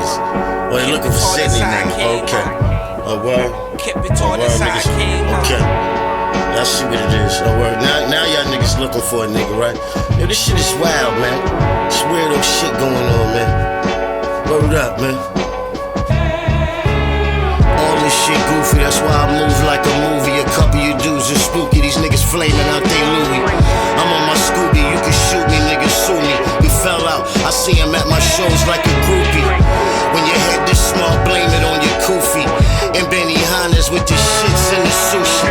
niggas. Oh, they looking for Cydney now. Okay. Oh, word. Oh, word, niggas. Okay. Y'all see what it is. Oh, word. Now y'all niggas looking for a nigga, right? Yo, this shit is wild, man. This weirdo shit going on, man. Word up, man. All this shit goofy, that's why I move like a movie. A couple of you dudes are spooky. These niggas flaming out they Louis. I'm on my Scooby, you can shoot me, niggas sue me. We fell out, I see him at my shows like a groupie. When your head this small, blame it on your koofy. And Benny Hannes with the shits and the sushi.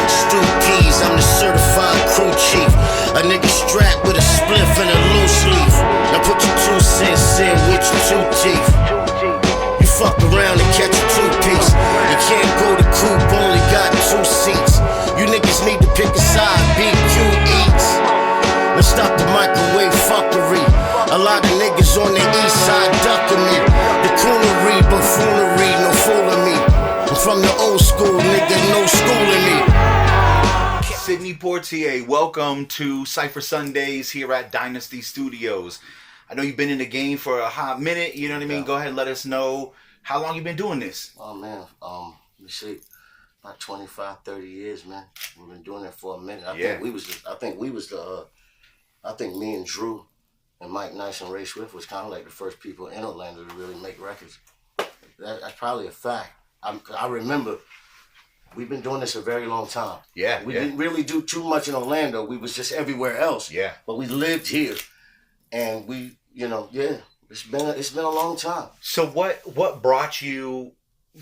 Stu Peas, I'm the certified crew chief. A nigga strapped with a spliff and a loose leaf. Now put your 2 cents in with your 2 teeth. You fuck around and catch a 2-piece. You can't go to coupe, only got 2 seats. You niggas need to pick a side, BQ eats. Let's stop the microwave fuckery. A lot of niggas on the east side ducking me. The coonery, buffoonery, no fooling me. I'm from the old school, nigga, no schooling me. Cydney Poitier, welcome to Cypher Sundayz here at Dynasty Studios. I know you've been in the game for a hot minute, you know what I mean? Yeah. Go ahead and let us know how long you've been doing this. Oh man, let me see. About 25, 30 years, man. We've been doing it for a minute. I think me and Drew and Mike Nice and Ray Swift was kind of like the first people in Orlando to really make records. That's probably a fact. I remember we've been doing this a very long time. Yeah. We didn't really do too much in Orlando. We was just everywhere else. Yeah. But we lived here, and we, it's been a long time. So what brought you?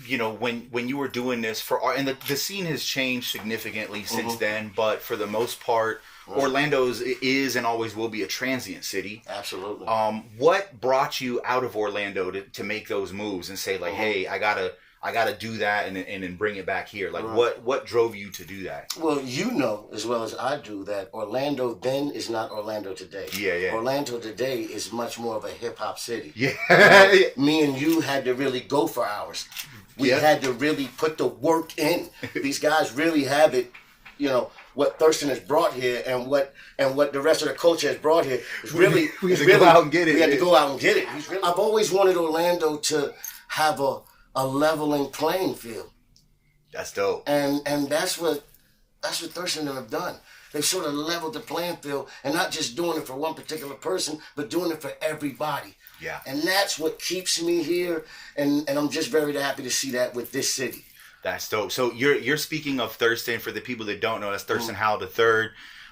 When you were doing this and the scene has changed significantly since then, but for the most part, Orlando is and always will be a transient city. Absolutely. What brought you out of Orlando to make those moves and say like, hey, I gotta do that and then bring it back here? Like, what drove you to do that? Well, you know as well as I do that Orlando then is not Orlando today. Yeah. Orlando today is much more of a hip hop city. Yeah. Me and you had to really go for hours. We had to really put the work in. These guys really have it, what Thurston has brought here and what the rest of the culture has brought here is really... We had to go out and get it. We had to go out and get it. I've always wanted Orlando to have a leveling playing field. That's dope. And that's what Thurston have done. They've sort of leveled the playing field and not just doing it for one particular person, but doing it for everybody. Yeah. And that's what keeps me here, and I'm just very happy to see that with this city. That's dope. So you're speaking of Thurston. For the people that don't know, that's Thurston Howell III.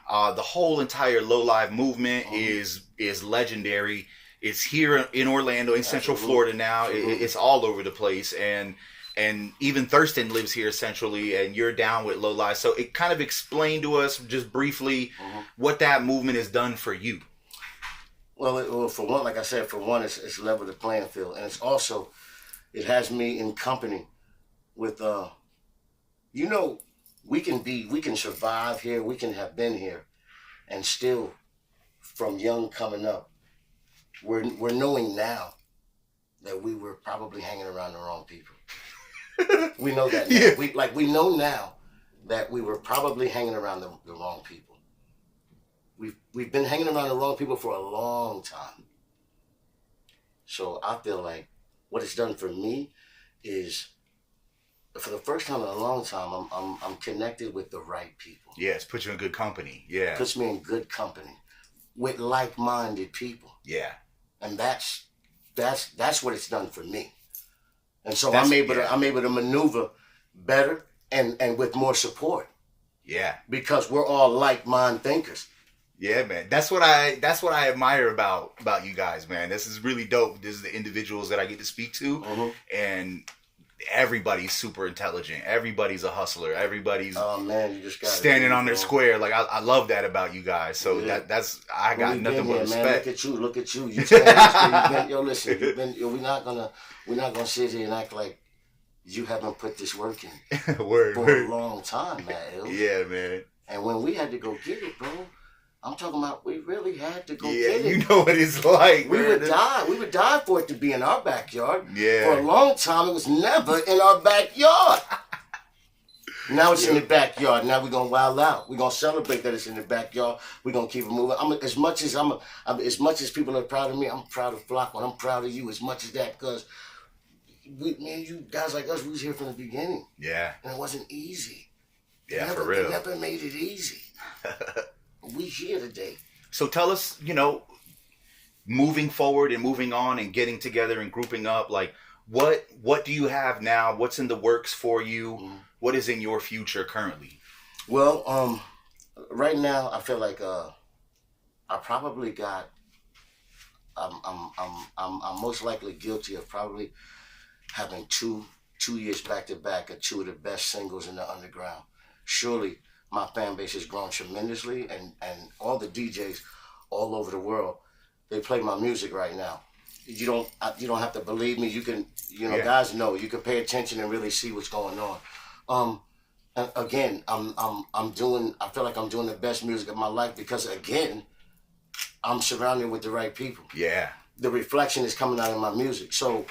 The whole entire Low Live movement is legendary. It's here in Orlando, in Central Florida now. It's all over the place, and even Thurston lives here centrally, and you're down with Low Live. So it kind of explained to us just briefly what that movement has done for you. Well, for one, like I said, it's leveled the playing field, and it's also, it has me in company with, we can survive here, we can have been here, and still, from young coming up, we're knowing now that we were probably hanging around the wrong people. We know that now. Yeah. We know now that we were probably hanging around the wrong people. We've been hanging around the wrong people for a long time. So I feel like what it's done for me is, for the first time in a long time, I'm connected with the right people. Yeah, it's put you in good company. Yeah. Puts me in good company with like-minded people. Yeah. And that's what it's done for me. And so I'm able to maneuver better and with more support. Yeah. Because we're all like-minded thinkers. Yeah, man. That's what I admire about you guys, man. This is really dope. This is the individuals that I get to speak to, and everybody's super intelligent. Everybody's a hustler. Everybody's you just gotta standing on their square. Like I love that about you guys. So that's I got nothing but respect. Man, look at you. You stand listen. We're not gonna sit here and act like you haven't put this work in for a long time, man. Yeah, man. And when we had to go get it, bro. I'm talking about we really had to go get it. You know what it's like. We would die. We would die for it to be in our backyard. Yeah. For a long time, it was never in our backyard. Now it's in the backyard. Now we're gonna wild out. We're gonna celebrate that it's in the backyard. We're gonna keep it moving. As much as people are proud of me, I'm proud of Flock, and I'm proud of you as much as that, because me and you guys like us, we was here from the beginning. Yeah. And it wasn't easy. Yeah, for real. They never made it easy. We here today. So tell us, moving forward and moving on and getting together and grouping up, like what do you have now? What's in the works for you? Mm-hmm. What is in your future currently? Well, right now I feel like I probably got. I'm most likely guilty of probably having two years back to back of two of the best singles in the underground. Surely my fan base has grown tremendously, and all the DJs all over the world, they play my music right now. You don't have to believe me. You can, guys know. You can pay attention and really see what's going on. And again, I feel like I'm doing the best music of my life because again, I'm surrounded with the right people. Yeah. The reflection is coming out in my music. So,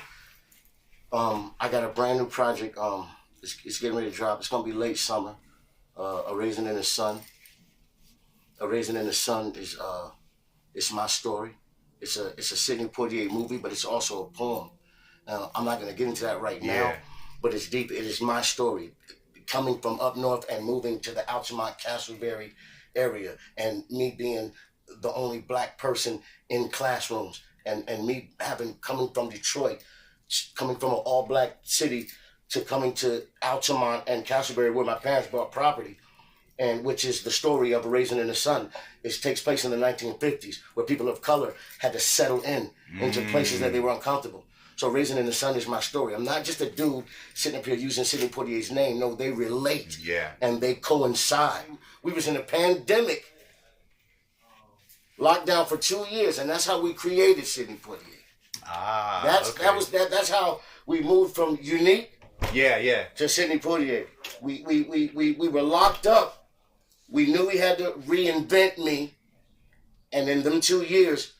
I got a brand new project. It's getting ready to drop. It's gonna be late summer. A Raisin in the Sun. A Raisin in the Sun is it's my story. It's a Cydney Poitier movie, but it's also a poem. I'm not gonna get into that right now, but it's deep. It is my story, coming from up north and moving to the Altamont Castleberry area, and me being the only black person in classrooms, and me coming from Detroit, coming from an all black city to coming to Altamont and Castleberry where my parents bought property, and which is the story of A Raisin in the Sun. It takes place in the 1950s where people of color had to settle into places that they were uncomfortable. So Raisin in the Sun is my story. I'm not just a dude sitting up here using Cydney Poitier's name. No, they relate. Yeah. And they coincide. We was in a pandemic, locked down for 2 years, and that's how we created Cydney Poitier. That's how we moved from Unique to Cydney Poitier. We were locked up. We knew we had to reinvent me, and in them 2 years,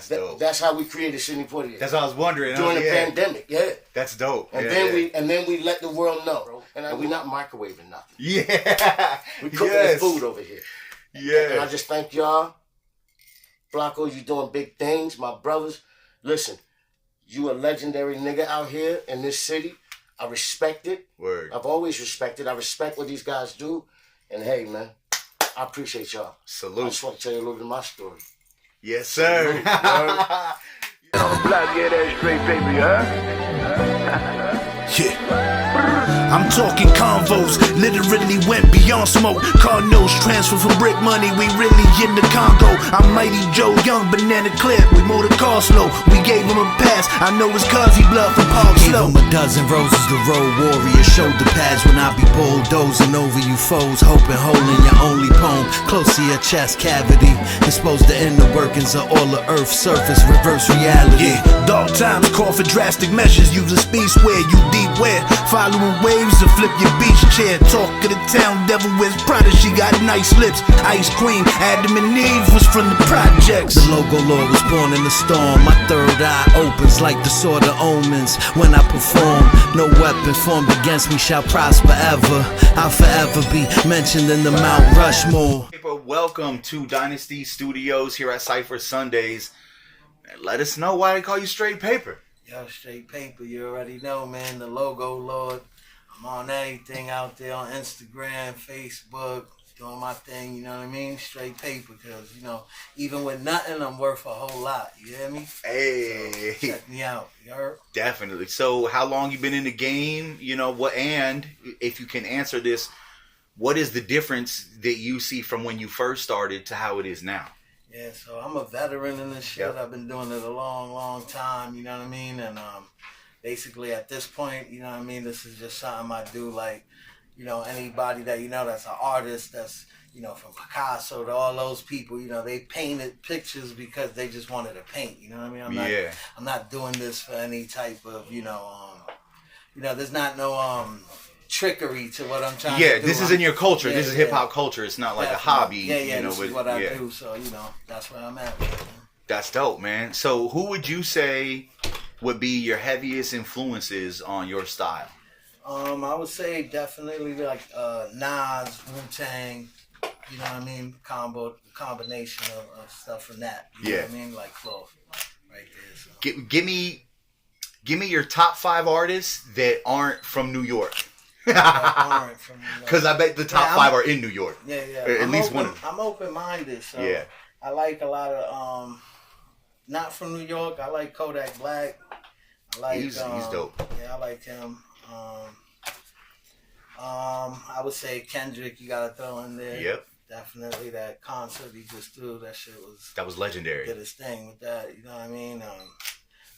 dope. That's how we created Cydney Poitier. That's what I was wondering. During the pandemic, That's dope. And then we let the world know. And we're not microwaving nothing. Yeah. We cooking the food over here. Yeah. And I just thank y'all. Flacco, you doing big things. My brothers, listen, you a legendary nigga out here in this city. I respect it. Word. I've always respected. I respect what these guys do. And hey, man, I appreciate y'all. Salute. I just want to tell you a little bit of my story. Yes, sir. Block, yeah, that straight paper, I'm talking convos, literally went beyond smoke. Car notes transfer from brick money, we really in the Congo. I'm Mighty Joe Young, banana clip, we motor car slow. We gave him a pass, I know it's cause he blood from Park Slow. Gave him a dozen roses, the road warrior. Shoulder pads when I be bulldozing over you foes. Hoping holding your only poem close to your chest cavity. Exposed to inner workings of all the earth's surface, reverse reality. Yeah, dark times call for drastic measures. Use a speed square, you deep where following waves to flip your beach chair. Talk of the town, devil wears Prada. She got nice lips, ice cream. Adam and Eve was from the projects. The logo lord was born in the storm. My third eye opens like the sword of omens. When I perform, no weapon formed against me shall prosper ever. I'll forever be mentioned in the Mount Rushmore. Welcome to Dynasty Studios here at Cypher Sundayz. Let us know why they call you Str8 Paper. Yo, Str8 Paper, you already know, man. The logo lord. I'm on everything out there on Instagram, Facebook, doing my thing, you know what I mean? Str8 Paper, because, even with nothing, I'm worth a whole lot. You hear me? Hey. So check me out. You heard? Definitely. So how long you been in the game? And if you can answer this, what is the difference that you see from when you first started to how it is now? Yeah, so I'm a veteran in this shit. Yep. I've been doing it a long, long time, you know what I mean? And basically at this point, you know what I mean, this is just something I do like, anybody that, that's an artist that's, from Picasso to all those people, they painted pictures because they just wanted to paint, you know what I mean? I'm not doing this for any type of, there's not no trickery to what I'm trying to do. Yeah, this is in your culture. This is hip-hop culture. It's not like a hobby. This is what I do, so, that's where I'm at. Man. That's dope, man. So who would you say would be your heaviest influences on your style? I would say definitely like Nas, Wu-Tang, you know what I mean? Combination of stuff from that. You know what I mean? Like flow right there. So. Give me Give me your top 5 artists that aren't from New York. Because I bet the top 5 are in New York. Yeah. At least one. I'm open-minded, so yeah. I like a lot of not from New York. I like Kodak Black. I like he's dope. Yeah, I like him. I would say Kendrick. You gotta throw in there. Yep. Definitely that concert he just threw. That was legendary. Did his thing with that. You know what I mean?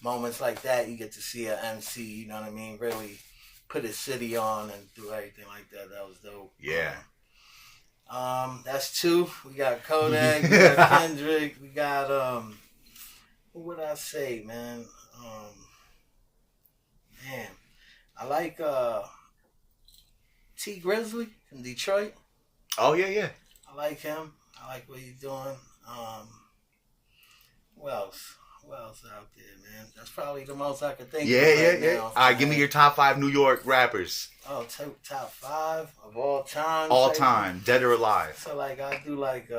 Moments like that, you get to see an MC. You know what I mean? Really put his city on and do everything like that. That was dope. Yeah. That's 2. We got Kodak. We got Kendrick. We got what would I say, man? Man, I like T Grizzly from Detroit. Oh yeah. I like him. I like what he's doing. Who else? Who else out there, man? That's probably the most I could think of. Yeah. Now. All right, give me your top 5 New York rappers. Oh, top 5 of all time. All time, dead or alive. So like I do like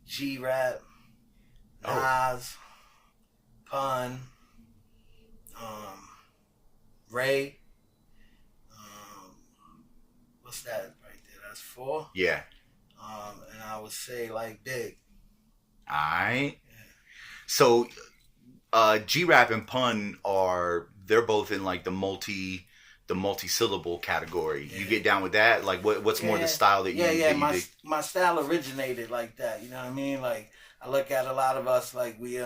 G-Rap, Nas, Pun, Ray. What's that right there? That's 4. Yeah. And I would say like Big. Alright. Yeah. So G-Rap and Pun they're both in like the multi-syllable category. Yeah. You get down with that? Like what's more the style that you dig? My style originated like that, you know what I mean? Like I look at a lot of us like we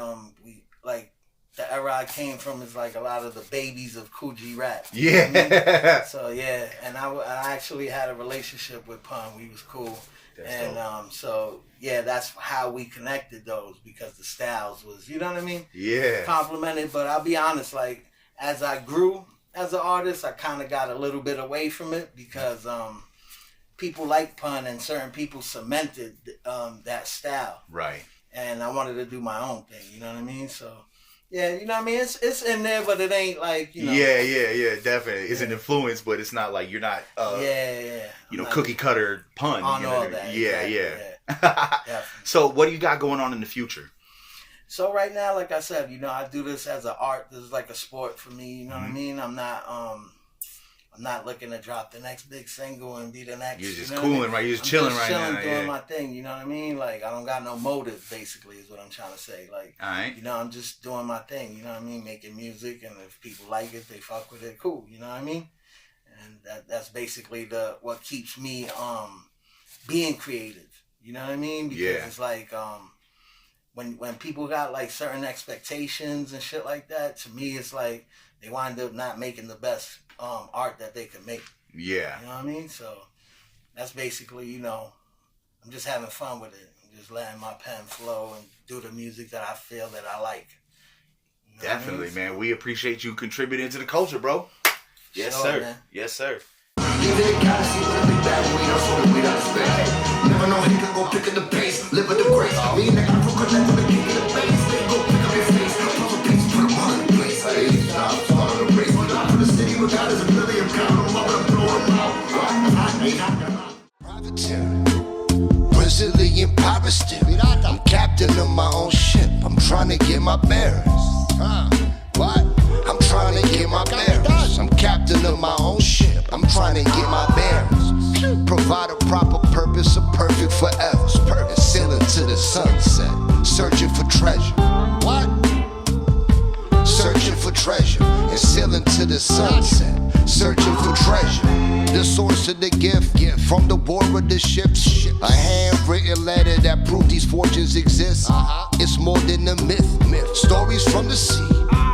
like the era I came from is like a lot of the babies of Coogee rap. Yeah. You know what I mean? So yeah, and I actually had a relationship with Pun. We was cool. So yeah, that's how we connected those, because the styles was, you know what I mean? Yeah. Complimented, but I'll be honest, like as I grew as an artist, I kind of got a little bit away from it because people like Pun and certain people cemented that style. Right. And I wanted to do my own thing, you know what I mean? So yeah, you know what I mean? It's in there, but it ain't like, you know. Yeah, definitely. It's an influence, but it's not like you're not you know, cookie cutter Pun. On all that. Yeah. So what do you got going on in the future? So right now, like I said, you know, I do this as an art. This is like a sport for me, you know what I mean? I'm not looking to drop the next big single and be the next. You're just cooling, right? You're just chilling right now. Doing my thing, you know what I mean? Like, I don't got no motive, basically, is what I'm trying to say. Like, all right. You know, I'm just doing my thing, you know what I mean? Making music, and if people like it, they fuck with it, cool, you know what I mean? And that's basically what keeps me being creative, you know what I mean? Because it's like when people got like certain expectations and shit like that, to me it's like they wind up not making the best art that they could make. Yeah. You know what I mean? So that's basically, you know, I'm just having fun with it. I'm just letting my pen flow and do the music that I feel that I like. You know Definitely, what I mean? man. We appreciate you contributing to the culture, bro. Yes, Sure, sir. Man. Yes, sir. Never know he could go pick up the pace, live with the grace. Me and the Africa left with the kick of the bass. They go pick up your face, puff a piece, put them all in the place. I ain't stop, start on the race. When I put the city with God is a million pound, I'm up and blow them out. Privateer, Brazilian pirate still. I'm captain of my own ship. I'm trying to get my bearings. What? I'm trying to get my bearings. I'm captain of my own ship. I'm trying to get my bearings. Provide a proper purpose, a perfect forever. And sailing to the sunset, searching for treasure. What? Searching for treasure. And sailing to the sunset, searching for treasure. The source of the gift from the war of the ships. A handwritten letter that proved these fortunes exist. It's more than a myth. Stories from the sea.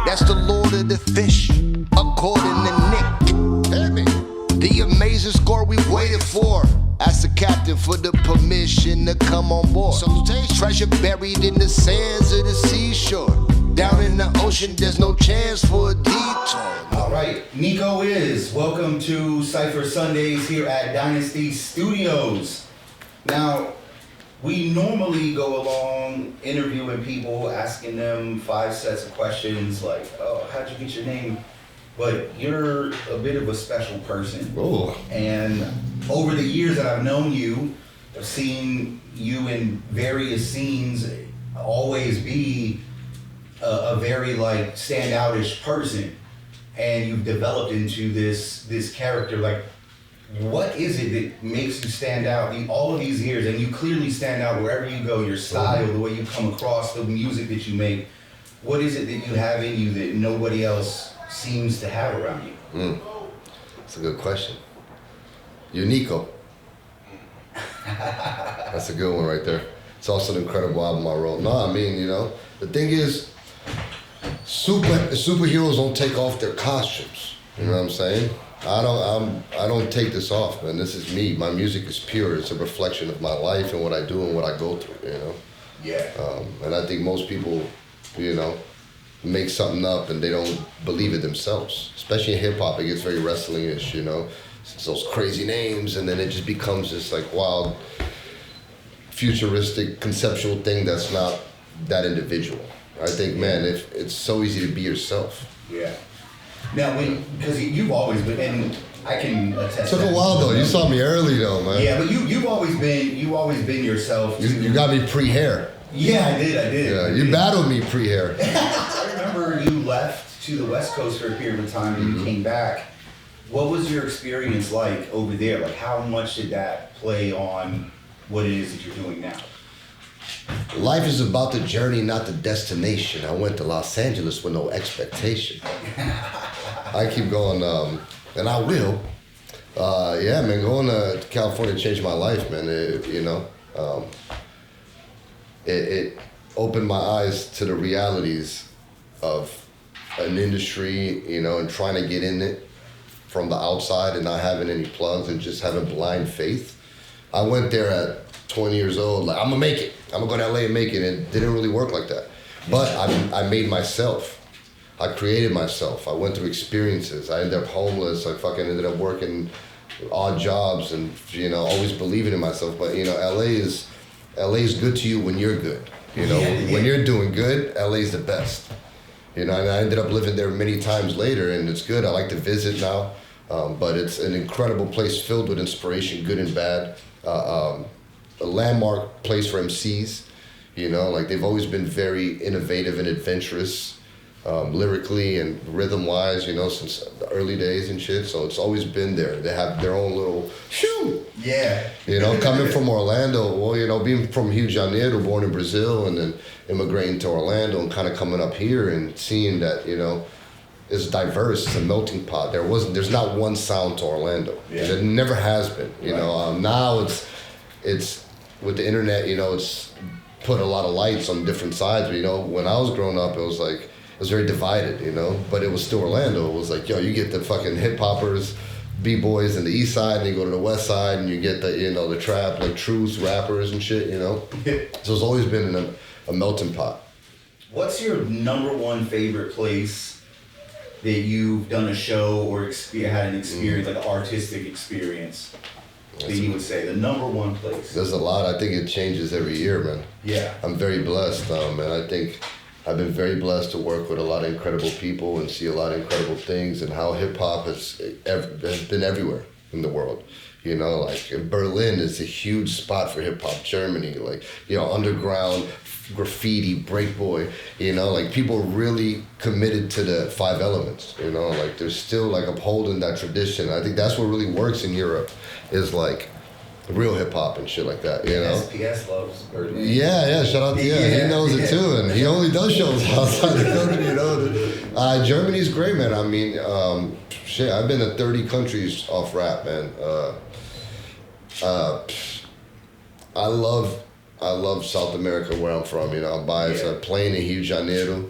That's the Lord of the fish, according to Nick. The amazing score we waited for. Ask the captain for the permission to come on board. Treasure buried in the sands of the seashore. Down in the ocean, there's no chance for a detour. All right, Niko is. Welcome to Cypher Sundayz here at Dynasty Studios. Now, we normally go along interviewing people, asking them 5 sets of questions like, oh, how'd you get your name? But you're a bit of a special person. Oh. And over the years that I've known you, I've seen you in various scenes always be a very like standoutish person. and you've developed into this character. Like, what is it that makes you stand out all of these years? And you clearly stand out wherever you go. Your style, the way you come across, the music that you make. What is it that you have in you that nobody else seems to have around you? That's a good question. You're Niko. That's a good one right there. It's also an incredible album I wrote. No, I mean, you know, the thing is, superheroes don't take off their costumes. You know what I'm saying? I don't take this off, man. This is me. My music is pure. It's a reflection of my life and what I do and what I go through, you know? Yeah. And I think most people, you know, make something up and they don't believe it themselves. Especially in hip hop, it gets very wrestling-ish, you know? It's those crazy names, and then it just becomes this like wild, futuristic, conceptual thing that's not that individual. I think, man, if it's so easy to be yourself. Yeah. Now, because you've always been, and I can attest. Took a while though. You saw me early though, man. Yeah, but you've always been yourself. You got me pre-hair. Yeah, I did. Yeah, you battled me pre-hair. I remember you left to the West Coast for a period of time, and you came back. What was your experience like over there? Like, how much did that play on what it is that you're doing now? Life is about the journey, not the destination. I went to Los Angeles with no expectation. I keep going, and I will. Yeah, man, going to California changed my life, man. It opened my eyes to the realities of an industry, you know, and trying to get in it from the outside and not having any plugs and just having blind faith. I went there at 20 years old, like, I'm gonna make it. I'm gonna go to LA and make it. And it didn't really work like that. But I made myself. I created myself. I went through experiences. I ended up homeless. I fucking ended up working odd jobs and, you know, always believing in myself. But, you know, LA is good to you when you're good. You know, when you're doing good, LA is the best. You know, and I ended up living there many times later, and it's good. I like to visit now, but it's an incredible place filled with inspiration, good and bad. A landmark place for MCs, you know, like they've always been very innovative and adventurous, lyrically and rhythm-wise, you know, since the early days and shit. So it's always been there. They have their own little shoo. Yeah. You know, coming from Orlando, well, you know, being from Rio de Janeiro, born in Brazil, and then immigrating to Orlando and kind of coming up here and seeing that, you know, it's diverse. It's a melting pot. There's not one sound to Orlando. Yeah. And it never has been. You know, now it's with the internet. You know, it's put a lot of lights on different sides. But, you know, when I was growing up, it was very divided. You know, but it was still Orlando. It was like, yo, you get the fucking hip hoppers, b-boys in the east side, and you go to the west side, and you get the, you know, the trap, like truths rappers and shit. You know, so it's always been a melting pot. What's your number one favorite place that you've done a show or had an experience, like an artistic experience, that you would say, the number one place? There's a lot. I think it changes every year, man. Yeah. I'm very blessed, and I think I've been very blessed to work with a lot of incredible people and see a lot of incredible things, and how hip-hop has been everywhere in the world. You know, like Berlin is a huge spot for hip-hop. Germany, like, you know, underground, graffiti, breakboy, you know, like people really committed to the 5 elements, you know, like they're still like upholding that tradition. I think that's what really works in Europe, is like real hip hop and shit like that, you know. SPS loves Berlin. Yeah, shout out to he knows it too, and he only does shows outside the country, you know. Germany's great, man. I mean, shit, I've been to 30 countries off rap, man. I love South America, where I'm from. You know, I'm biased. Playing in Rio de Janeiro,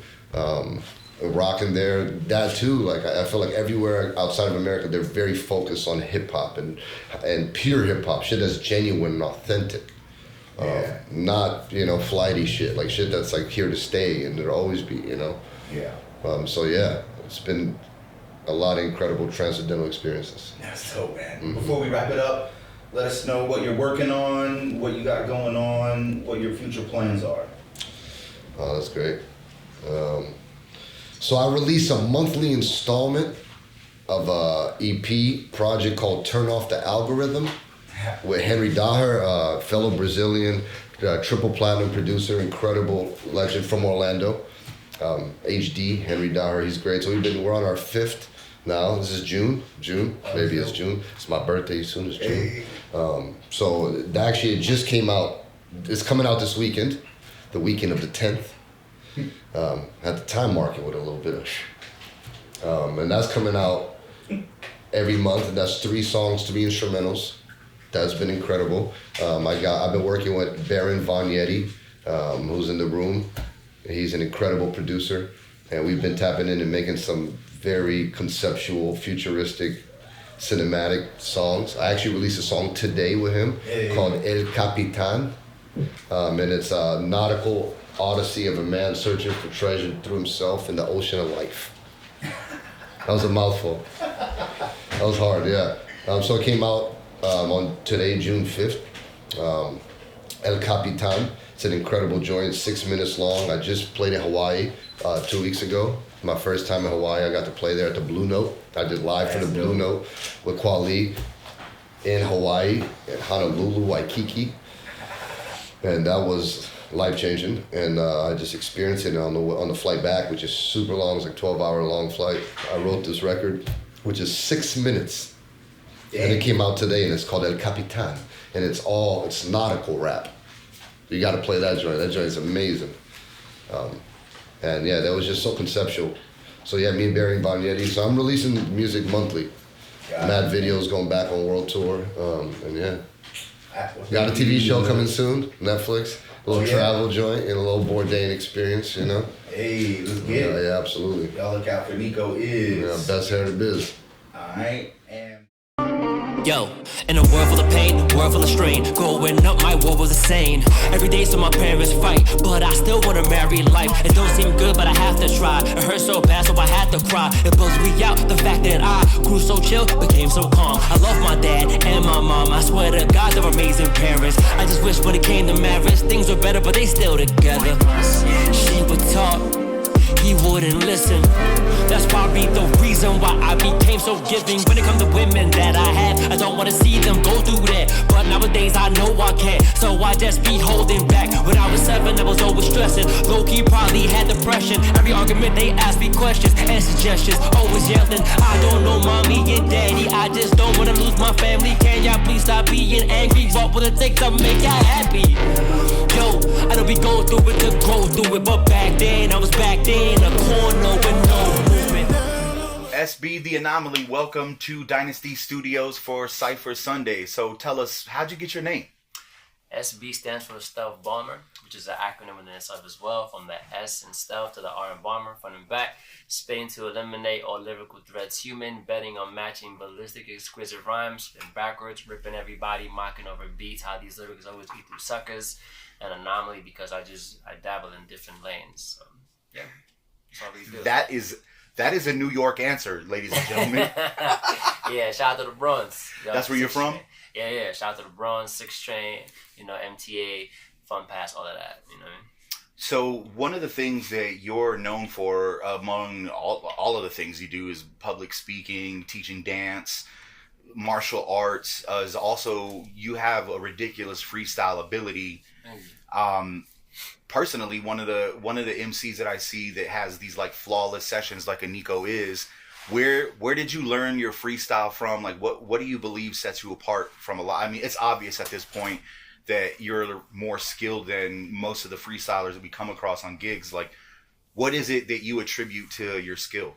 rocking there. That too. Like I feel like everywhere outside of America, they're very focused on hip hop and pure hip hop, shit that's genuine and authentic. Not, you know, flighty shit, like shit that's like here to stay and there'll always be, you know. Yeah. So yeah, it's been a lot of incredible transcendental experiences. That's dope, man. Mm-hmm. Before we wrap it up, let us know what you're working on, what you got going on, what your future plans are. Oh, that's great. So I release a monthly installment of a EP project called Turn Off the Algorithm with Henry Daher, fellow Brazilian, triple platinum producer, incredible legend from Orlando. HD, Henry Daher, he's great. So we're on our 5th now. This is June. Maybe it's June. It's my birthday soon as June. So actually it just came out. It's coming out this weekend, the weekend of the 10th. At the time market with a little bit of, and that's coming out every month, and that's 3 songs, 3 instrumentals. That's been incredible. I've been working with Baron Vagnetti, who's in the room. He's an incredible producer, and we've been tapping in and making some very conceptual, futuristic, cinematic songs. I actually released a song today with him called El Capitan, and it's a nautical odyssey of a man searching for treasure through himself in the ocean of life. That was a mouthful. That was hard, yeah. So it came out on today, June 5th. El Capitan. It's an incredible joint, 6 minutes long. I just played in Hawaii 2 weeks ago. My first time in Hawaii, I got to play there at the Blue Note. I did live for the Blue Note with Kweli in Hawaii, in Honolulu, Waikiki. And that was life-changing, and I just experienced it on the flight back, which is super long. It's like 12-hour long flight. I wrote this record, which is 6 minutes, and it came out today, and it's called El Capitan, and it's nautical rap. You got to play that joint. That joint is amazing, and yeah, that was just so conceptual. So yeah, me and Barry Vagnetti. So I'm releasing music monthly. Mad videos going back on world tour, and yeah, got a TV show coming soon, Netflix. A little travel joint and a little Bourdain experience, you know? Hey, let's get it. Yeah, absolutely. Y'all look out for Niko is... Yeah, best hair in the biz. Alright, and... Yo, in a world full of pain, world full of strain, growing up my world was insane. Every day so my parents fight, but I still wanna marry life. It don't seem good, but I have to try. It hurts so bad, so I had to cry. It bugs me out, the fact that I grew so chill, became so calm. I love my dad and my mom, I swear to God they're amazing parents. I just wish when it came to marriage, things were better, but they still together. She would talk, he wouldn't listen. That's probably the reason why I became so giving. When it comes to women that I have, I don't wanna see them go through that. But nowadays I know I can't, so I just be holding back. When I was 7, I was always stressing. Low-key probably had depression. Every argument they asked me questions and suggestions, always yelling, I don't know mommy and daddy, I just don't wanna lose my family. Can y'all please stop being angry? What will it take to make y'all happy? Yo, I know we go through it to grow through it, but back then I was back in a corner with no movement. S.B The Anomoly, welcome to Dynasty Studios for Cypher Sundayz. So tell us, how'd you get your name? S.B stands for Stealth Bomber, which is an acronym in itself as well, from the S in stealth to the R in bomber, front and back, spitting to eliminate all lyrical threats human, betting on matching ballistic, exquisite rhymes, spitting backwards, ripping everybody, mocking over beats, how these lyrics always beat through suckers, and Anomaly because I dabble in different lanes. So, yeah, that's all we do. That is a New York answer, ladies and gentlemen. Yeah, shout out to the Bronx. That's where you're from? Yeah. Shout out to the Bronx, 6 Train, MTA, Fun Pass, all of that, you know what I mean? So one of the things that you're known for, among all of the things you do, is public speaking, teaching dance, martial arts, is also you have a ridiculous freestyle ability. Personally, one of the MCs that I see that has these like flawless sessions like a Niko is, where did you learn your freestyle from? Like what do you believe sets you apart from a lot? I mean, it's obvious at this point that you're more skilled than most of the freestylers that we come across on gigs. Like, what is it that you attribute to your skill?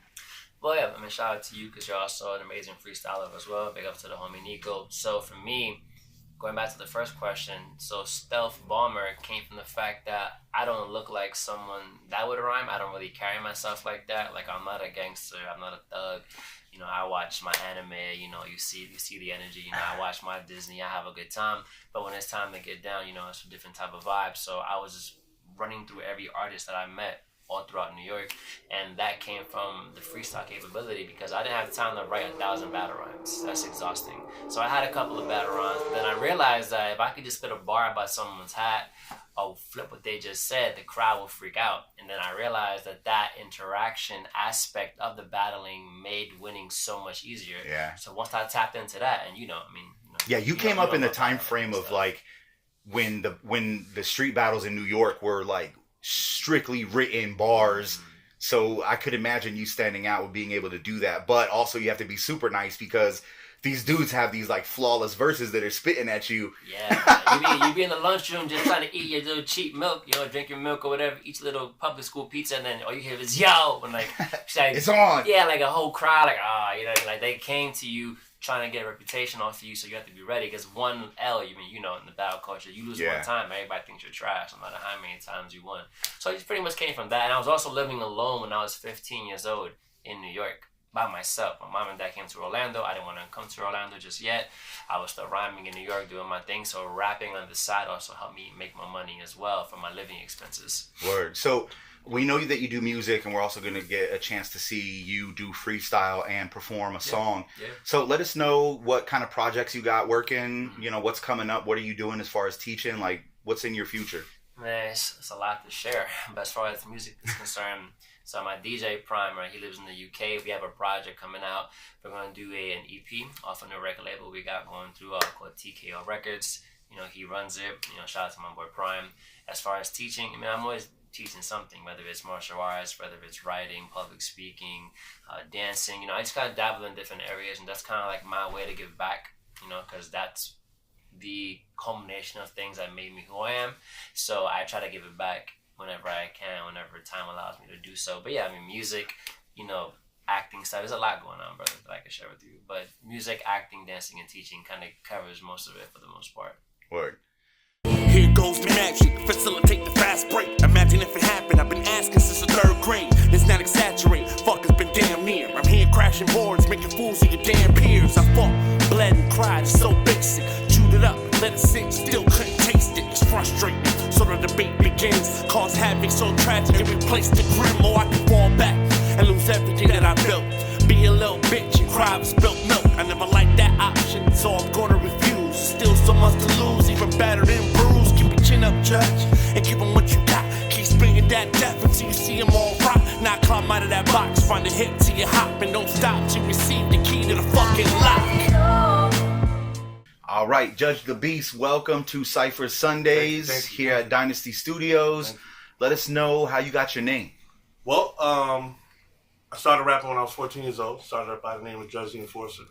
Well, yeah, I mean, shout out to you because you're also an amazing freestyler as well. Big up to the homie Niko. So for me, going back to the first question, so Stealth Bomber came from the fact that I don't look like someone that would rhyme. I don't really carry myself like that. Like, I'm not a gangster. I'm not a thug. You know, I watch my anime. You know, you see the energy. You know, I watch my Disney. I have a good time. But when it's time to get down, you know, it's a different type of vibe. So I was just running through every artist that I met all throughout New York, and that came from the freestyle capability because I didn't have time to write 1,000 battle rhymes. That's exhausting. So I had a couple of battle rhymes, but then I realized that if I could just spit a bar about someone's hat or flip what they just said, the crowd will freak out. And then I realized that interaction aspect of the battling made winning so much easier. Yeah. So once I tapped into that, and you came up in the time frame of like when the street battles in New York were like strictly written bars, So I could imagine you standing out with being able to do that. But also you have to be super nice because these dudes have these like flawless verses that are spitting at you. Yeah, you be in the lunchroom just trying to eat your little cheap milk, drink your milk or whatever, eat your little public school pizza, and then all you hear is yo, and like, it's on. Yeah, like a whole crowd, like like they came to you trying to get a reputation off of you, so you have to be ready. Because one L, in the battle culture, you lose one time, everybody thinks you're trash, no matter how many times you won. So it pretty much came from that. And I was also living alone when I was 15 years old in New York. By myself. My mom and dad came to Orlando. I didn't want to come to Orlando just yet. I was still rhyming in New York, doing my thing. So rapping on the side also helped me make my money as well for my living expenses. Word. So we know that you do music, and we're also going to get a chance to see you do freestyle and perform a song. Yeah. So let us know what kind of projects you got working, what's coming up. What are you doing as far as teaching? Like, what's in your future? Man, it's a lot to share. But as far as music is concerned, so my DJ Prime, right, he lives in the UK. We have a project coming out. We're going to do an EP off a new record label we got going through called TKO Records. He runs it. Shout out to my boy Prime. As far as teaching, I'm always teaching something, whether it's martial arts, whether it's writing, public speaking, dancing. I just kind of dabble in different areas, and that's kind of like my way to give back, because that's the culmination of things that made me who I am. So I try to give it back whenever I can, whenever time allows me to do so. But yeah, music, acting stuff. There's a lot going on, brother, that I can share with you. But music, acting, dancing, and teaching kind of covers most of it for the most part. Word. Here goes the magic, facilitate the fast break. Imagine if it happened, I've been asking since the 3rd grade. Let's not exaggerate, fuck it's been damn near. I'm here crashing boards, making fools of your damn peers. I fought, bled and cried, it's so basic. Chewed it up, let it sit, still couldn't taste it. It's frustrating, so the debate begins. Cause havoc so tragic, it replaced the grim. Or I can fall back and lose everything that I built. Be a little bitch and cry with spilt milk. I never liked that option, so I'm gonna refuse. Still so much to lose, even better than bruised. Keep your chin up, judge, and give them what you got. Keep springing that death until you see them all rock. Now climb out of that box, find a hit till you hop, and don't stop till you receive the key to the fucking lock. All right, Judge the Beast, welcome to Cypher Sundayz here at Dynasty Studios. Let us know how you got your name. Well, I started rapping when I was 14 years old. Started by the name of Judge the Enforcer.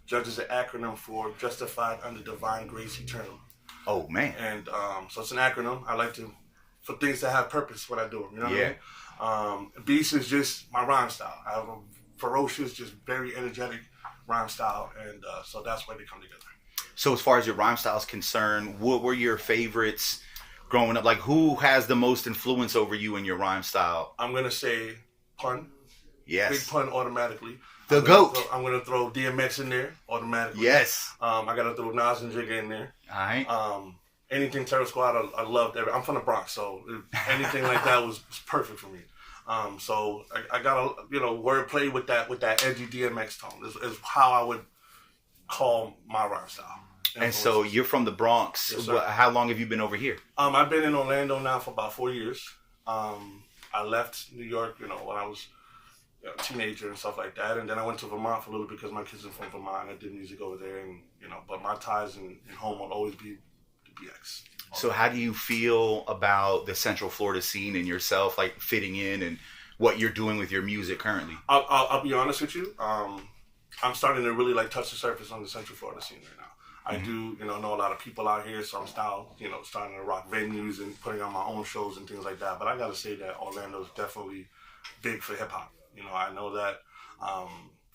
Judge is an acronym for Justified Under Divine Grace Eternal. Oh, man. And so it's an acronym. I like to, for things that have purpose, what I do. You know what I mean? Beast is just my rhyme style. I have a ferocious, just very energetic rhyme style. And so that's where they come together. So as far as your rhyme style is concerned, what were your favorites growing up? Like, who has the most influence over you in your rhyme style? I'm going to say Pun. Yes. Big Pun automatically. The GOAT. I'm going to throw DMX in there automatically. Yes. I got to throw Nas and Jigga in there. All right. Anything Terror Squad, I loved. I'm from the Bronx, so anything like that was perfect for me. So I got a wordplay with that edgy DMX tone is how I would call my rhyme style. And so you're from the Bronx. Yes, sir. How long have you been over here? I've been in Orlando now for about 4 years. I left New York, when I was a teenager and stuff like that, and then I went to Vermont for a little bit because my kids are from Vermont. I did music over there, and but my ties in home will always be the BX. So how do you feel about the Central Florida scene and yourself, like fitting in and what you're doing with your music currently? I'll be honest with you. I'm starting to really touch the surface on the Central Florida scene right now. I do, know a lot of people out here, so I'm starting to rock venues and putting on my own shows and things like that. But I got to say that Orlando's definitely big for hip hop. I know that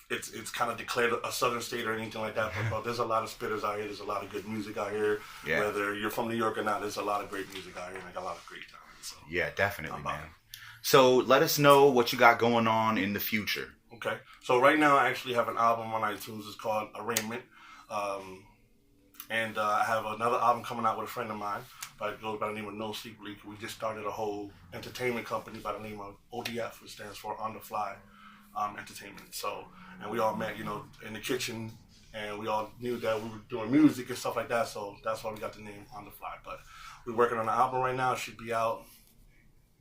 it's kind of declared a southern state or anything like that, but there's a lot of spitters out here. There's a lot of good music out here. Yeah. Whether you're from New York or not, there's a lot of great music out here, and I got a lot of great talent. So yeah, definitely, man. So let us know what you got going on in the future. Okay. So right now I actually have an album on iTunes. It's called Arraignment. And I have another album coming out with a friend of mine, but it goes by the name of No Sleep Leak. We just started a whole entertainment company by the name of ODF, which stands for On The Fly Entertainment. So, and we all met, in the kitchen, and we all knew that we were doing music and stuff like that. So that's why we got the name On The Fly. But we're working on an album right now. It should be out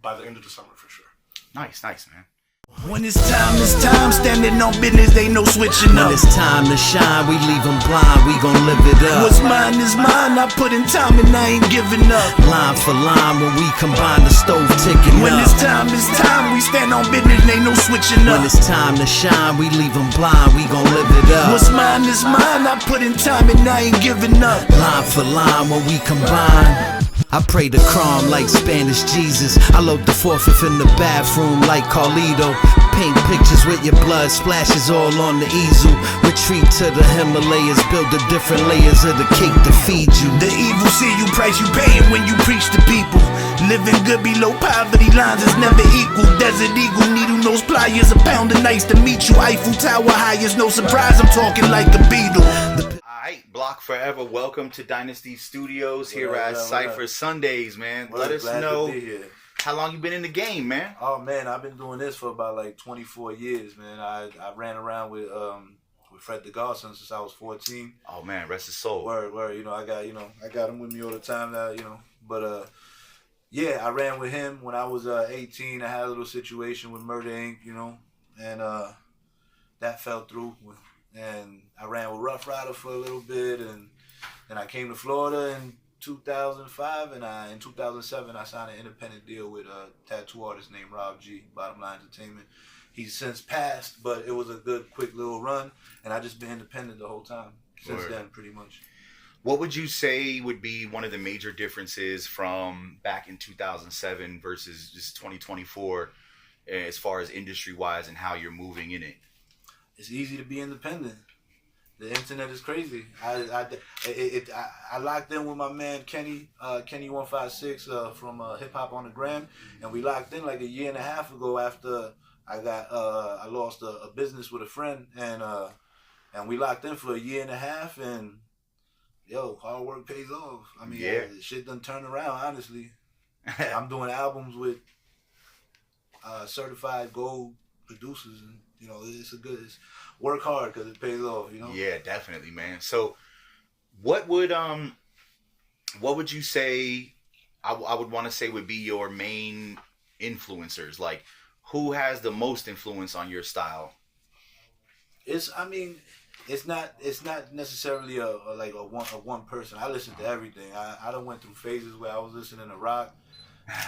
by the end of the summer for sure. Nice, man. When it's time, standing on business, they no switching up. When it's time to shine, we leave them blind, we gon' live it up. What's mine is mine, I put in time and I ain't giving up. Line for line, when we combine the stove ticking When up. it's time, we stand on business, they no switching up. When it's time to shine, we leave them blind, we gon' live it up. What's mine is mine, I put in time and I ain't giving up. Line for line, when we combine. I pray to Crom like Spanish Jesus. I load the fourth in the bathroom like Carlito. Paint pictures with your blood splashes all on the easel. Retreat to the Himalayas, build the different layers of the cake to feed you. The evil see you price you paying when you preach to people. Living good below poverty lines is never equal. Desert Eagle, needle nose pliers, a pound of nice to meet you. Eiffel Tower high is no surprise, I'm talking like a beetle. Alright, Block Forever, welcome to Dynasty Studios here at Cypher Sundayz, man. Let us know how long you been in the game, man. Oh man, I've been doing this for about like 24 years, man. I ran around with Fred the Godson since I was 14. Oh man, rest his soul. Word. I got him with me all the time now, But yeah, I ran with him when I was 18. I had a little situation with Murder Inc., and that fell through. And I ran with Rough Rider for a little bit, and then I came to Florida in 2005, and in 2007 I signed an independent deal with a tattoo artist named Rob G, Bottom Line Entertainment. He's since passed, but it was a good, quick little run, and I just been independent the whole time since then, pretty much. What would you say would be one of the major differences from back in 2007 versus just 2024 as far as industry-wise and how you're moving in it? It's easy to be independent. The internet is crazy. I locked in with my man Kenny 156 from Hip Hop on the Gram, and we locked in like a year and a half ago after I lost a business with a friend, and we locked in for a year and a half, and hard work pays off. I mean, shit done turned around. Honestly, I'm doing albums with certified gold producers, and it's work hard because it pays off, Yeah, definitely, man. So what would you say I would want to say would be your main influencers? Like, who has the most influence on your style? It's not necessarily a one person. I listen to everything. I done went through phases where I was listening to rock.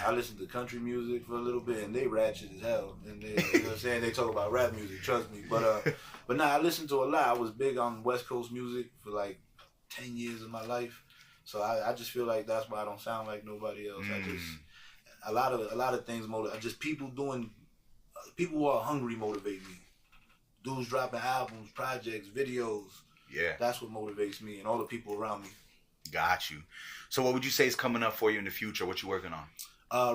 I listened to country music for a little bit, and they ratchet as hell. And they, they talk about rap music, trust me. But nah, I listened to a lot. I was big on West Coast music for like 10 years of my life. So I just feel like that's why I don't sound like nobody else. A lot of things motivate. Just people who are hungry motivate me. Dudes dropping albums, projects, videos. Yeah. That's what motivates me and all the people around me. Got you. So what would you say is coming up for you in the future? What you working on?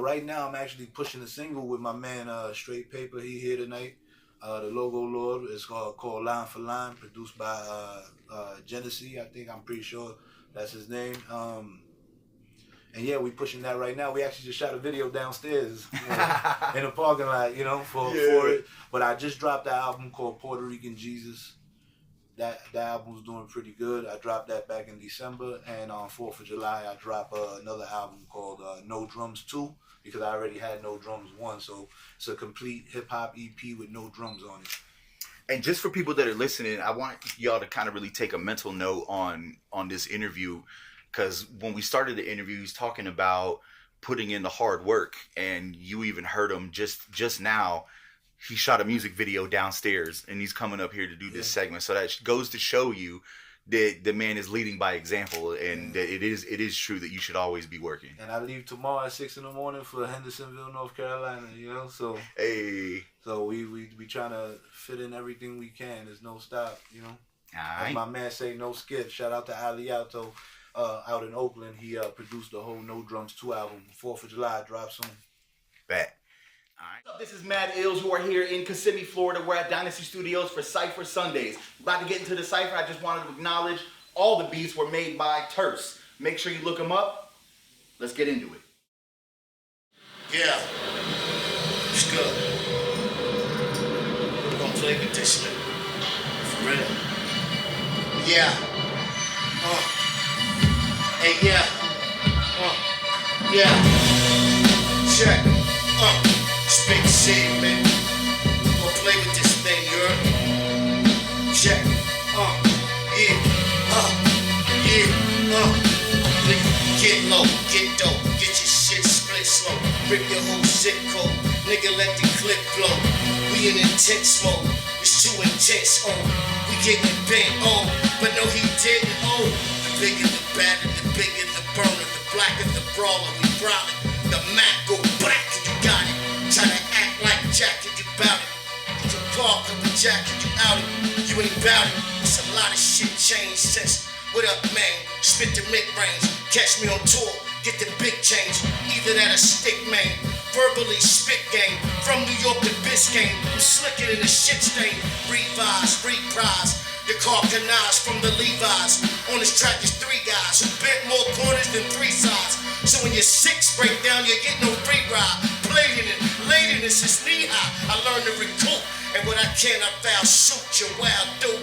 Right now, I'm actually pushing a single with my man Str8 Paper. He here tonight. The Logo Lord is called Line for Line, produced by Genesee. I'm pretty sure that's his name. And yeah, we pushing that right now. We actually just shot a video downstairs in a parking lot, for it. But I just dropped an album called Puerto Rican Jesus. That album's doing pretty good. I dropped that back in December, and on 4th of July, I dropped another album called No Drums 2, because I already had No Drums 1, so it's a complete hip-hop EP with no drums on it. And just for people that are listening, I want y'all to kind of really take a mental note on this interview, because when we started the interview, he's talking about putting in the hard work, and you even heard him just now. He shot a music video downstairs, and he's coming up here to do this segment. So that goes to show you that the man is leading by example, and that it is true that you should always be working. And I leave tomorrow at 6 in the morning for Hendersonville, North Carolina. So so we trying to fit in everything we can. There's no stop. As my man say, no skip. Shout out to Ali Alto out in Oakland. He produced the whole No Drums 2 album. 4th of July, drop soon. Bet. Alright. This is Mad Ills, who are here in Kissimmee, Florida. We're at Dynasty Studios for Cypher Sundayz. About to get into the Cypher. I just wanted to acknowledge all the beats were made by Terse. Make sure you look them up. Let's get into it. Yeah. It's good. We're gonna play with this nigga. For real. Yeah. Hey, yeah. Yeah. Check. Big city, man. play with this thing, you heard? Check. Nigga, get low, get dope, get your shit split slow. Rip your whole zip code, nigga, let the clip blow. We in intense mode, it's too intense, we getting bent, but no he didn't, The bigger the badder, the bigger the burner, the blacker the brawler, we brawling. The Mac go black and you got it. Try to act like Jack and you bout it. Get your car cover Jack and you out it. You ain't bout it. It's a lot of shit changed since. What up, man? Spit the mid-range. Catch me on tour. Get the big change. Either that or stick, man. Verbally spit game. From New York to Biscayne. I'm slicker than a shit stain. Revise, reprise. The carcanage from the Levi's. On this track is 3 guys who bent more corners than 3 sides. So when your 6 break down, you get no free ride. Playing it, late in this is knee high. I learned to recoup. And when I can, I foul shoot your wild dope.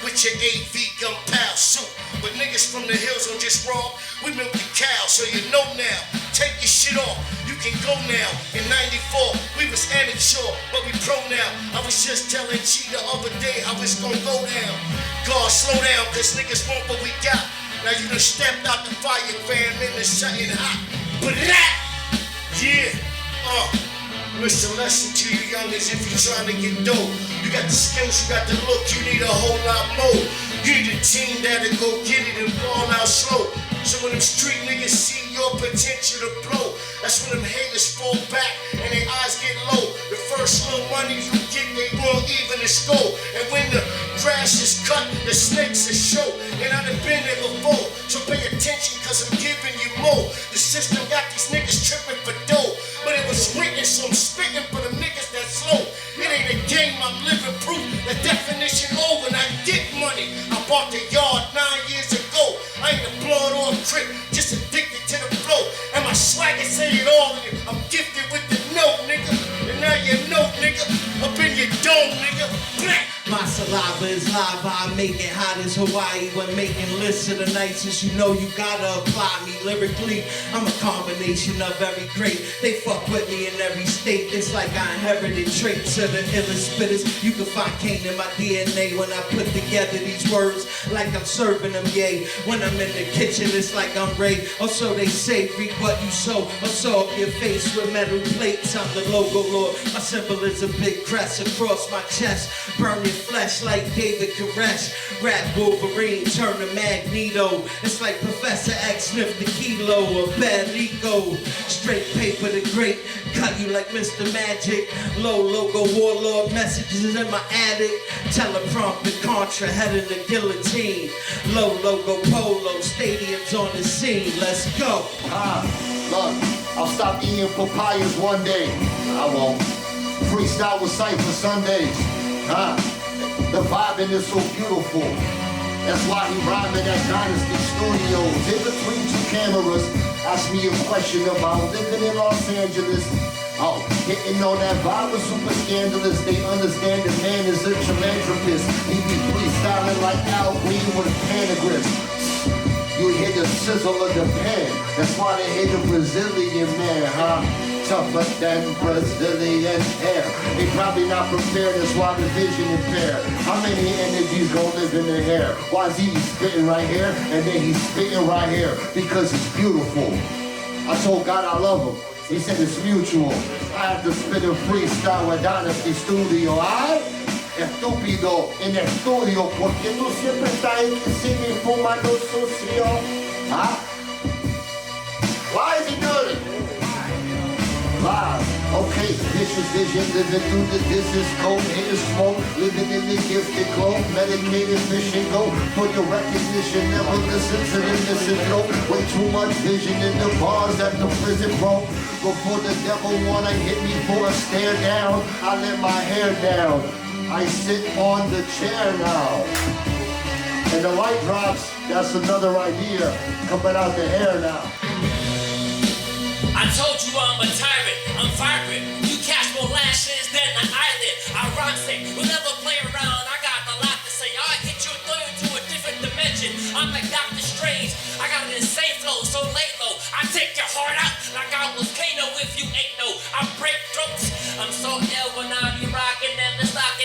With your AV gun pal suit. But niggas from the hills don't just rob. We milk the cow, so you know now. Take your shit off, you can go now. In 94, we was amateur, but we pro now. I was just telling G the other day how it's gonna go down. God, slow down, cause niggas want what we got. Now you done stepped out the fire, fam, and it's something hot. But that, yeah, It's a lesson to you youngins if you're trying to get dope. You got the skills, you got the look, you need a whole lot more. You need a team that'll go get it and ball out slow. So when them street niggas see your potential to blow, that's when them haters fall back and their eyes get low. The first little money you get, they won't even a score. And when the grass is cut, the snakes are show. And I done been there before, so pay attention cause I'm giving you more. The system got these niggas tripping for dough, but it was written, so I'm spitting for the niggas that slow. It ain't a game, I'm living proof. The definition over, and I get money. I bought the yard 9 years ago. I ain't a blood or a crip, just addicted to the flow. And my swagger say it all in it. I'm gifted with the note, nigga. And now you know, nigga. Up in your dome, nigga. Black. My saliva is lava, I make it hot as Hawaii. When making lists of the nicest, you know you gotta apply me lyrically. I'm a combination of every great. They fuck with me in every state. It's like I inherited traits of the illest spitters. You can find Cain in my DNA when I put together these words like I'm serving them, yay. When I'm in the kitchen, it's like I'm Ray. Or so they say, reap what you sow. Or sew up your face with metal plates. I'm the logo lord. My symbol is a big crest across my chest. Burn your flesh like David Koresh. Rap Wolverine, turn to Magneto. It's like Professor X sniff the kilo of bad Niko. Straight paper the great, cut you like Mr. Magic. Low logo warlord messages in my attic. Teleprompter Contra, head of the guillotine. Low logo polo, stadiums on the scene. Let's go. Look, I'll stop eating papayas one day. I won't. Freestyle with Cypher Sundayz. The vibing is so beautiful. That's why he rhyming at Dynasty Studios. In between 2 cameras, ask me a question about living in Los Angeles. Oh, hitting on that vibe was super scandalous. They understand the man is a philanthropist. He be freestyling like Al Green with a panagram. You hear the sizzle of the pen. That's why they hate the Brazilian man, Tougher than Brazilian hair. They probably not prepared, that's why the vision impaired. How many energies gon' live in the hair? Why is he spitting right here and then he's spitting right here? Because it's beautiful. I told God I love him. He said it's mutual. I have to spit a freestyle at Dynasty Studio, alright? Estúpido en el estudio, porque tú siempre estás ahí que sigue fumando sucio. Huh? Why is he doing it? Okay, vicious vision, living through the distance, cold, hitting smoke, living in the gifted glow, medicated fishing go, for your recognition, never listen to the missing note, way too much vision in the bars that the prison broke, before the devil wanna hit me for a stare down, I let my hair down, I sit on the chair now, and the light drops, that's another idea, coming out the hair now. I told you I'm a tyrant, I'm vibrant. You catch more lashes than an eyelid. I rhyme sick, we'll never play around. I got a lot to say. I'll hit you into a different dimension. I'm like Dr. Strange. I got an insane flow, so lay low. I take your heart out like I was Kano if you ain't no. I break throats. I'm so ill when I be rocking and the stocking.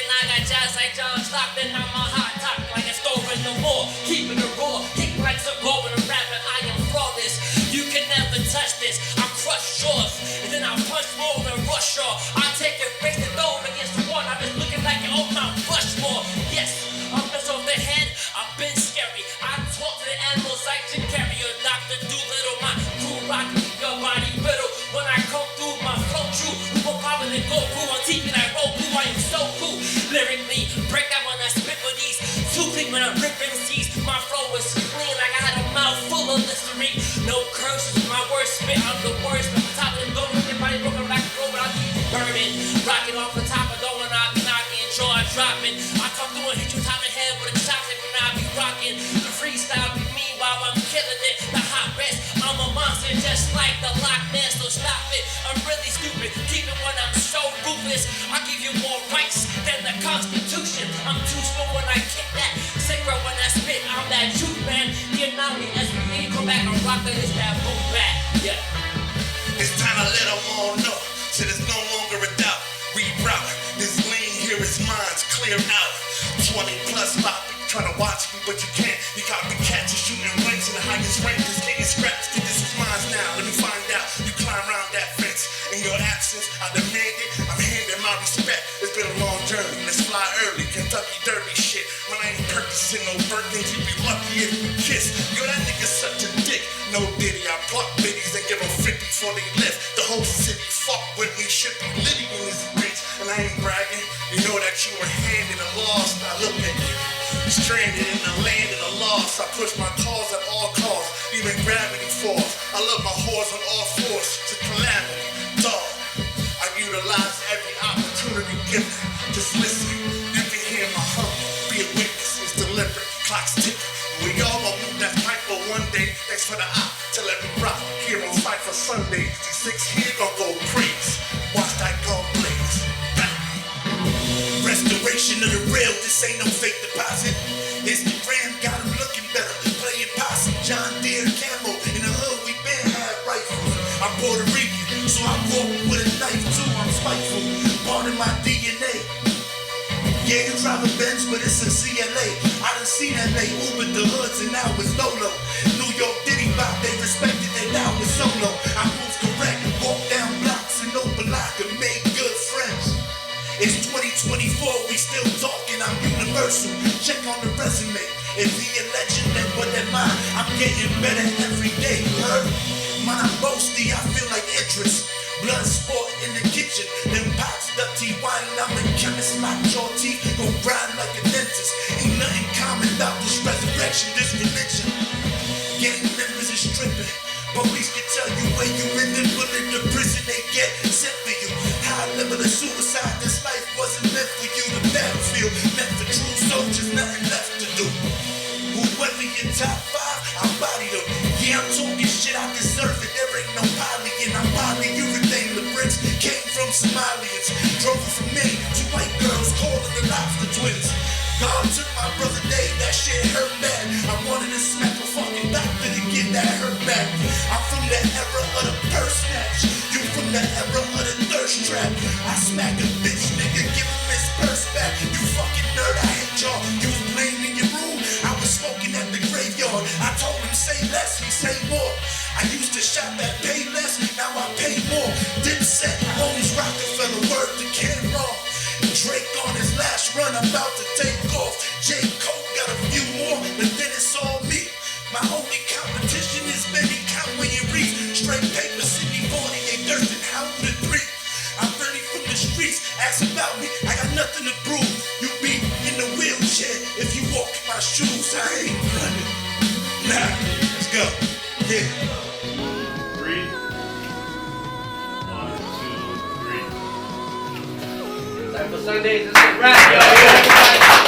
more, keeping it raw. Kick like a goal when I'm rapping, I am flawless. You can never touch this. I crush yours, and then I punch more than rush y'all. I take it, raise the dome against the wall. I've been looking like an old Mount Rushmore. Yes, I'm mess off the head. I've been scary. I talk to the animals like Jim Carrey or Dr. Doolittle. My crew rock, your body brittle. When I come through, my flow true. More power than Goku on TV. I roll through. I am so cool. Lyrically, break out when I spit for these. Too clean when I'm ripping C's. My flow is clean like I had a mouth full of Listerine. No curses, my worst spit. I'm the worst. From the top of the dome, everybody broken back the road, but I'll keep burning. Rocking off the top of the dome when I be knocking, jaw dropping. I come through and hit you top of the head with a chopstick when I be rocking. The freestyle be me while I'm killing it. The hot rest, I'm a monster just like the Loch Ness. So stop it, I'm really stupid. Keep it when I'm so ruthless. I give you more rights than the Constitution. I'm too slow when I kick that. Sicker when I spit, I'm that truth man. The Anomoly, S.B come back and rock it, it's that boom back. Yeah. It's time to let them all know, so there's no longer a doubt. Reroute, this lane here is mine's clear out. 20 plus lobby, try to watch me, but you can't. You got me catching, shooting ranks in the highest rank, just getting scraps. Get this is mine now, let me find out. You climb around that fence, in your absence, I demand it. I'm handing my respect. It's been a long journey, let's fly early. Kentucky Derby shit. When I ain't purchasing no Birkins, you be lucky if we kiss. Yo, that nigga such a dick. No diddy, I pluck biddies and give them 50 before they lift. The whole city fuck with me, should be litty in this bitch. And I ain't bragging, you know that you were handed a loss. I look at you, stranded in the land of the lost. I push my cause at all costs, even gravity falls. I love my whores on all fours to calamity, dog. I utilize every opportunity given. Just listen, you can hear my heart. Be a witness, it's deliberate, clock's ticking. We all gon' move that Cypher one day. Thanks for the op to let me rock here on Cypher Sundayz. These 6 here gon' go crazy. Watch that gun blaze. Restoration of the real, this ain't no fake deposit. Instagram got him looking better. Playing possum, John Deere camo. In the hood, we been had rifles. I'm Puerto Rican, so I walk with a knife too. I'm spiteful, part of my DNA. Yeah, you drive a Benz, but it's a CLA. I done seen that they Ubered the hoods and now it's Lolo. New York Diddy Bop, they respected that now it's solo. I move correct, walk down blocks in open block and make good friends. It's 2024, we still talking, I'm universal. Check on the resume. If he a legend, then what am I? I'm getting better every day, you heard? Man, I'm boasty, I feel like interest. Blood sport in the kitchen, them pots, dirty wine, I'm a chemist, lock your teeth, gon' grind like a dentist. Ain't nothing common about this resurrection, this religion. Gang members is stripping, police can tell you where you in the bullet, the prison they get sent for you. High level of suicide, this life wasn't meant for you. The battlefield meant for true soldiers, nothing left to do. Whoever your top 5, I'll body them. Yeah, I'm talking shit, I deserve it. There ain't no polygon, I'm bodying everything. The bricks came from Somalians. Drove it from me to white girls calling the lobster twins. God took my brother Dave, that shit hurt bad. I wanted to smack a fucking doctor to get that hurt back. I'm from the era of the purse snatch. You from the era of the thirst trap. I smack a bitch, nigga, give him his purse back. You fucking nerd, I hate y'all. You was playing in your room, I was smoking at the graveyard. I told him say less, he say more. I used to shop that pay less, now I pay more. Dipset, homies Rockefeller, word to Cameron. Drake on his last run, about to take off. J. Cole got a few more, but then it's all me. My only competition is Benny Conway and Reese. Straight paper, Cydney Poitier, Thurston, Howard and 3. I'm really from the streets, ask about me, I got nothing to prove. You be in the wheelchair, if you walk in my shoes, I ain't running. Nah, let's go. Yeah. 3. 1, 2, 3. Cypher Sundayz, this is a wrap, yo.